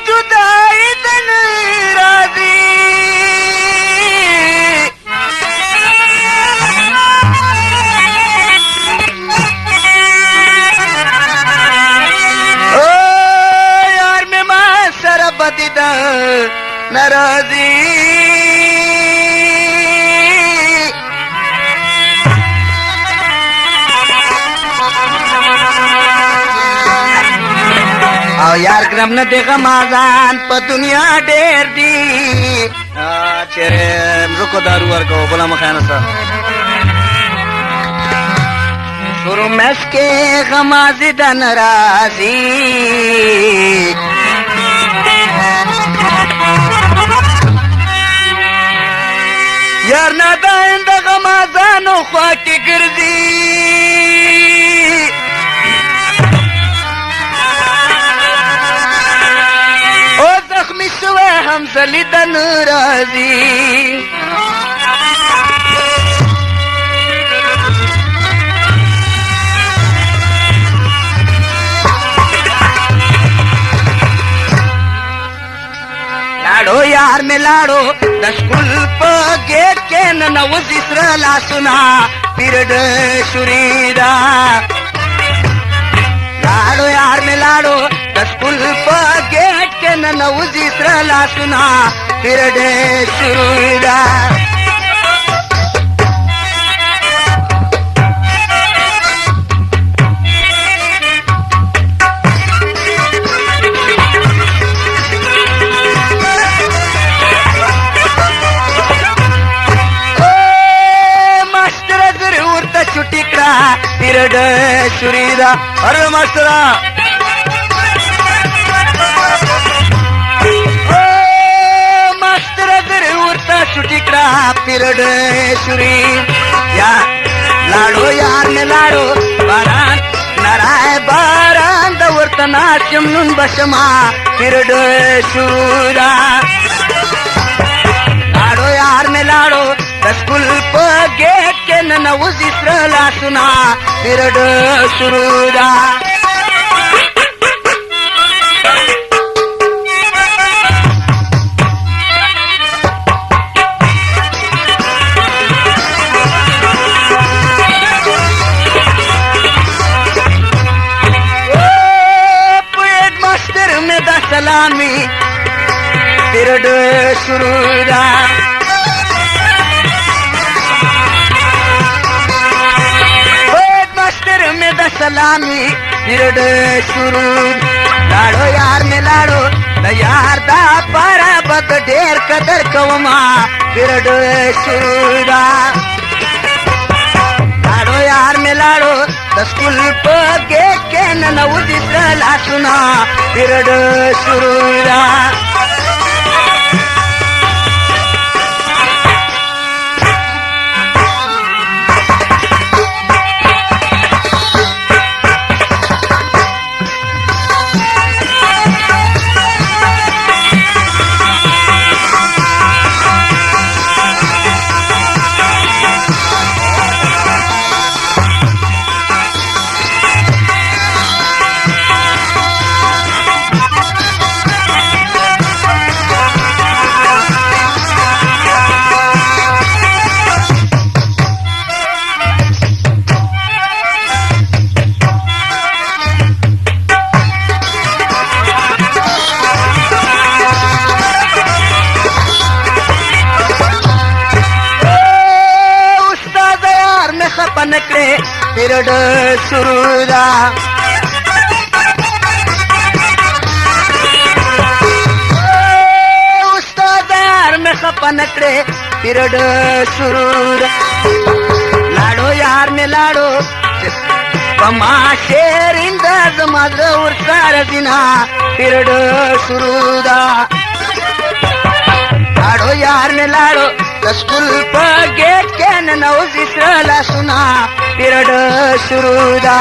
जुदाई तन राजी ओ यार में मां सरबती दा नाराजी यार क्रम न देखा माजान प दुनिया डेर दी चेरे रुको दारू वर को बोला मखाना सा शुरू मैस के गमाजी दन राजी यार ना दाइंद गमाजानो ख्वाकी गर्दी हम सलिदन राजी लाडो यार में लाडो दशकुल प गेट के नवज इसरा सुना पीरियड शुरीदा लाडो यार में लाडो दशकुल प गेट के नवज इसरा सुना पीरियड शुरीदा छुट्टी करा पीरियड शुरीदा अरे मास्टरा मास्टर जरूरता छुट्टी करा पीरियड शुरी या लाडो यार ने लाडो बारान नाराय बारान दवरता नाट्यम नुन बशमा पीरियड शुरा लाडो यार ने लाडो दशकुल प गेट के नवज इसरा सुना पीरियड शुरूदा पोएट मास्टर में दा सलामी पीरियड शुरूदा सलामी पीरियड शुरू लाडो यार में लाडो यार दा पारा बद ढेर कदर कवमा पीरियड शुरू लाडो यार में लाडो दशकुल प गेट के नवज इसरा सुना पीरियड शुरू नकले पीरियड शुरूदा उस्ताद यार में खपा नकले पीरियड शुरूदा लाडो यार में लाडो कमा शेरिंदा जमाज उर्सार दिना पीरियड शुरूदा लाडो यार में लाडो दशकुल प गेट के नवज इसरा सुना पीरियड शुरूदा